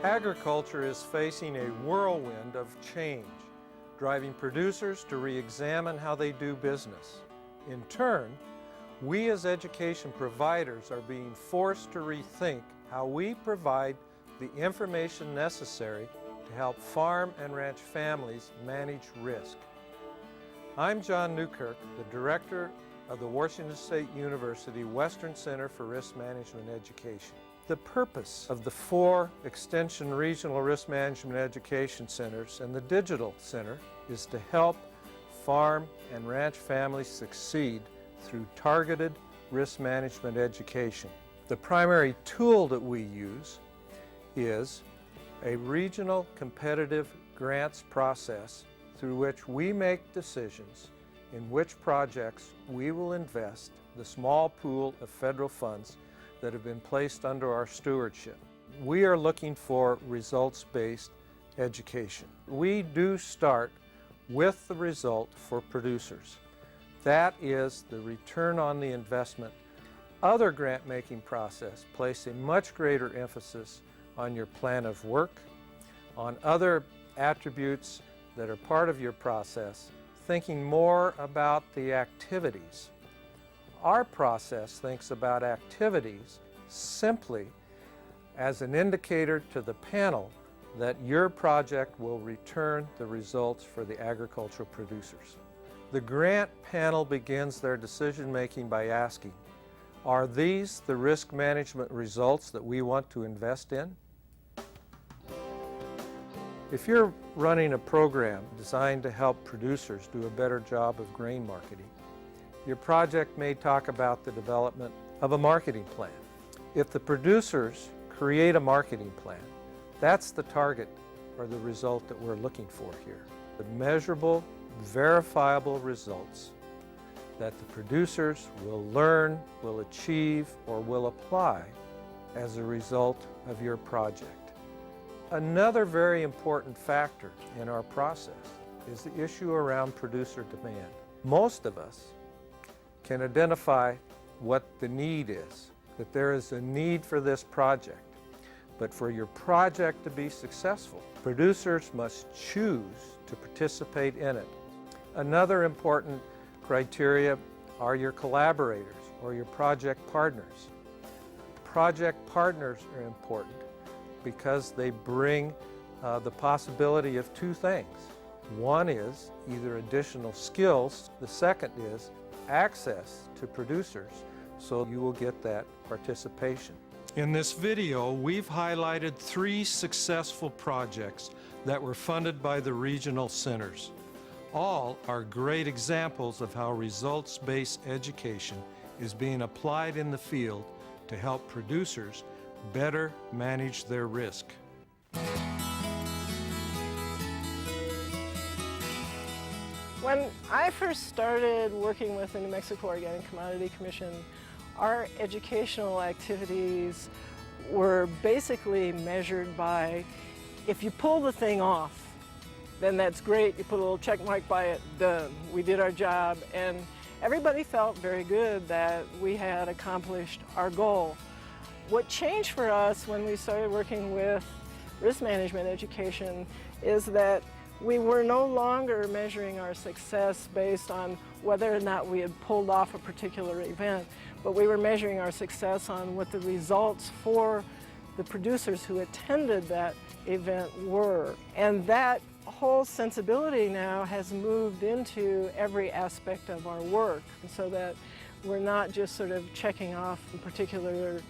Agriculture is facing a whirlwind of change, driving producers to re-examine how they do business. In turn, we as education providers are being forced to rethink how we provide the information necessary to help farm and ranch families manage risk. I'm John Newkirk, the Director of the Washington State University Western Center for Risk Management Education. The purpose of the 4 Extension Regional Risk Management Education Centers and the Digital Center is to help farm and ranch families succeed through targeted risk management education. The primary tool that we use is a regional competitive grants process through which we make decisions in which projects we will invest the small pool of federal funds that have been placed under our stewardship. We are looking for results-based education. We do start with the result for producers. That is the return on the investment. Other grant-making process place a much greater emphasis on your plan of work, on other attributes that are part of your process, thinking more about the activities. Our process thinks about activities simply as an indicator to the panel that your project will return the results for the agricultural producers. The grant panel begins their decision-making by asking, are these the risk management results that we want to invest in? If you're running a program designed to help producers do a better job of grain marketing, your project may talk about the development of a marketing plan. If the producers create a marketing plan, that's the target or the result that we're looking for here. The measurable, verifiable results that the producers will learn, will achieve, or will apply as a result of your project. Another very important factor in our process is the issue around producer demand. Most of us can identify what the need is, that there is a need for this project. But for your project to be successful, producers must choose to participate in it. Another important criteria are your collaborators or your project partners. Project partners are important because they bring the possibility of 2 things. One is either additional skills, the second is access to producers, so you will get that participation. In this video, we've highlighted 3 successful projects that were funded by the regional centers. All are great examples of how results-based education is being applied in the field to help producers better manage their risk. When I first started working with the New Mexico Organic Commodity Commission, our educational activities were basically measured by, if you pull the thing off, then that's great, you put a little check mark by it, done, we did our job, and everybody felt very good that we had accomplished our goal. What changed for us when we started working with risk management education is that we were no longer measuring our success based on whether or not we had pulled off a particular event, but we were measuring our success on what the results for the producers who attended that event were. And that whole sensibility now has moved into every aspect of our work, so that we're not just sort of checking off particular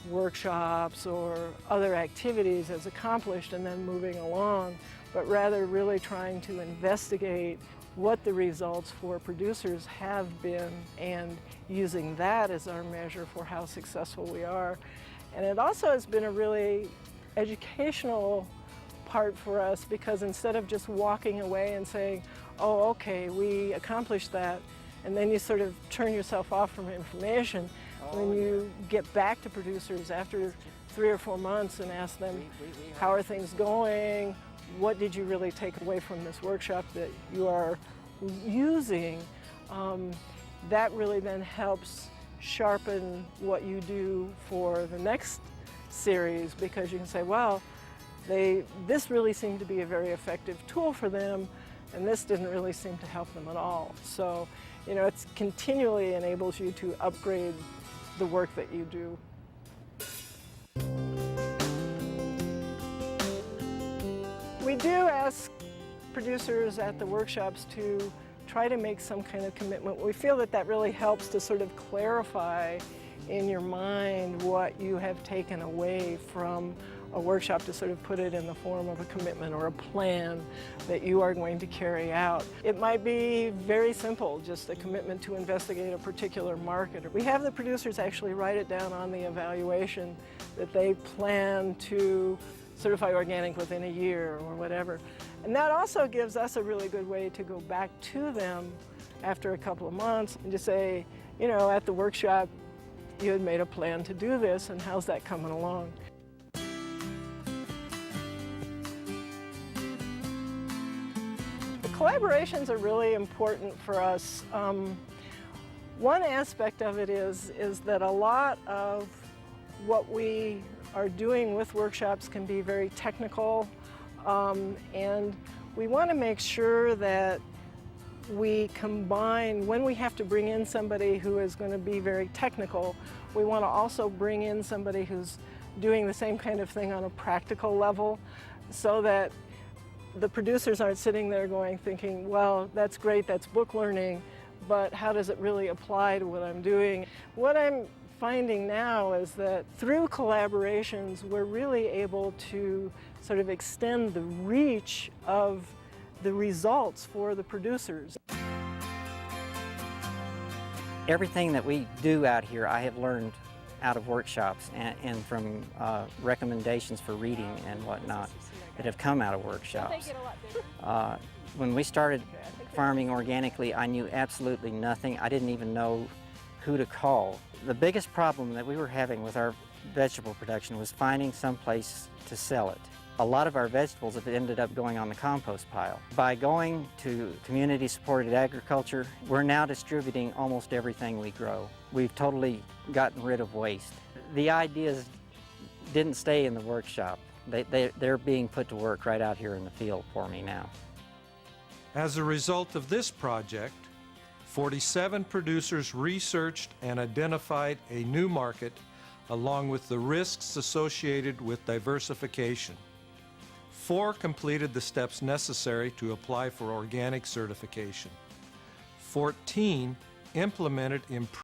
workshops or other activities as accomplished and then moving along, but rather really trying to investigate what the results for producers have been and using that as our measure for how successful we are. And it also has been a really educational part for us, because instead of just walking away and saying, oh, okay, we accomplished that, and then you sort of turn yourself off from information, when you get back to producers after 3 or 4 months and ask them, how are things going? What did you really take away from this workshop that you are using? That really then helps sharpen what you do for the next series, because you can say, well, This really seemed to be a very effective tool for them, and this didn't really seem to help them at all. So, you know, it continually enables you to upgrade the work that you do. We do ask producers at the workshops to try to make some kind of commitment. We feel that that really helps to sort of clarify in your mind what you have taken away from a workshop, to sort of put it in the form of a commitment or a plan that you are going to carry out. It might be very simple, just a commitment to investigate a particular market. We have the producers actually write it down on the evaluation that they plan to certify organic within a year or whatever. And that also gives us a really good way to go back to them after a couple of months and just say, you know, at the workshop, you had made a plan to do this, and how's that coming along? The collaborations are really important for us. One aspect of it is that a lot of what we are doing with workshops can be very technical, and we want to make sure that we combine, when we have to bring in somebody who is going to be very technical, we want to also bring in somebody who's doing the same kind of thing on a practical level, so that the producers aren't sitting there thinking, well, that's great, that's book learning, but how does it really apply to what I'm doing? What I'm finding now is that through collaborations, we're really able to sort of extend the reach of the results for the producers. Everything that we do out here, I have learned out of workshops and from recommendations for reading and whatnot that have come out of workshops. When we started farming organically, I knew absolutely nothing. I didn't even know who to call. The biggest problem that we were having with our vegetable production was finding some place to sell it. A lot of our vegetables have ended up going on the compost pile. By going to community-supported agriculture, we're now distributing almost everything we grow. We've totally gotten rid of waste. The ideas didn't stay in the workshop. They're being put to work right out here in the field for me now. As a result of this project, 47 producers researched and identified a new market, along with the risks associated with diversification. 4 completed the steps necessary to apply for organic certification. 14 implemented improved